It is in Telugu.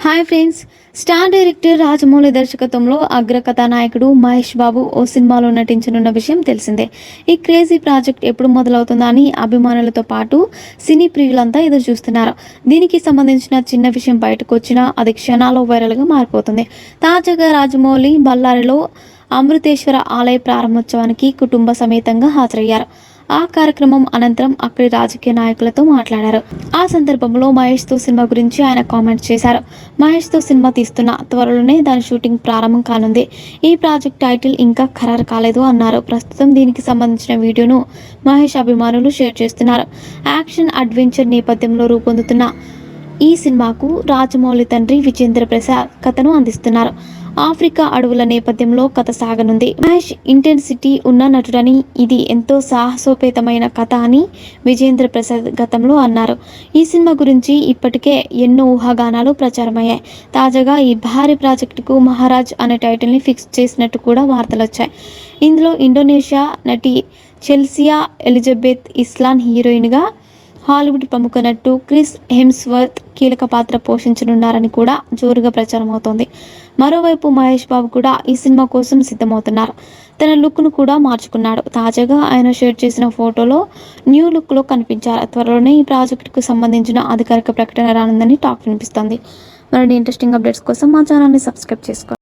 Hi friends, star director Rajamouli దర్శకత్వంలో అగ్ర కథానాయకుడు మహేష్ బాబు ఓ సినిమాలో నటించనున్న విషయం తెలిసిందే. ఈ క్రేజీ ప్రాజెక్ట్ ఎప్పుడు మొదలవుతుందా అని అభిమానులతో పాటు సినీ ప్రియులంతా ఎదురు చూస్తున్నారు. దీనికి సంబంధించిన చిన్న విషయం బయటకు వచ్చినా అది క్షణాల్లో వైరల్గా మారిపోతుంది. తాజాగా రాజమౌళి బళ్ళారిలో అమృతేశ్వర ఆలయ ప్రారంభోత్సవానికి కుటుంబ సమేతంగా హాజరయ్యారు. ఆ కార్యక్రమం అనంతరం అక్కడి రాజకీయ నాయకులతో మాట్లాడారు. ఆ సందర్భంలో మహేష్తో సినిమా గురించి ఆయన కామెంట్ చేశారు. మహేష్తో సినిమా తీస్తున్న త్వరలోనే దాని షూటింగ్ ప్రారంభం కానుంది. ఈ ప్రాజెక్ట్ టైటిల్ ఇంకా ఖరారు కాలేదు అన్నారు. ప్రస్తుతం దీనికి సంబంధించిన వీడియోను మహేష్ అభిమానులు షేర్ చేస్తున్నారు. యాక్షన్ అడ్వెంచర్ నేపథ్యంలో రూపొందుతున్న ఈ సినిమాకు రాజమౌళి తండ్రి విజేంద్ర ప్రసాద్ కథను అందిస్తున్నారు. ఆఫ్రికా అడవుల నేపథ్యంలో కథ సాగనుంది. మహేష్ ఇంటెన్సిటీ ఉన్న నటుడని, ఇది ఎంతో సాహసోపేతమైన కథ అని విజేంద్ర ప్రసాద్ గతంలో అన్నారు. ఈ సినిమా గురించి ఇప్పటికే ఎన్నో ఊహాగానాలు ప్రచారమయ్యాయి. తాజాగా ఈ భారీ ప్రాజెక్టుకు మహారాజ్ అనే టైటిల్ని ఫిక్స్ చేసినట్టు కూడా వార్తలు వచ్చాయి. ఇందులో ఇండోనేషియా నటి చెల్సియా ఎలిజబెత్ ఇస్లాన్ హీరోయిన్గా, హాలీవుడ్ ప్రముఖ నటుడు క్రిస్ హెమ్స్వర్త్ కీలక పాత్ర పోషించనున్నారని కూడా జోరుగా ప్రచారం అవుతోంది. మరోవైపు మహేష్ బాబు కూడా ఈ సినిమా కోసం సిద్ధమవుతున్నారు. తన లుక్ను కూడా మార్చుకున్నాడు. తాజాగా ఆయన షేర్ చేసిన ఫోటోలో న్యూ లుక్లో కనిపించారు. త్వరలోనే ఈ ప్రాజెక్టుకు సంబంధించిన అధికారిక ప్రకటన రానుందని టాక్ వినిపిస్తోంది. మరిన్ని ఇంట్రెస్టింగ్ అప్డేట్స్ కోసం మా ఛానల్ని సబ్స్క్రైబ్ చేసుకోండి.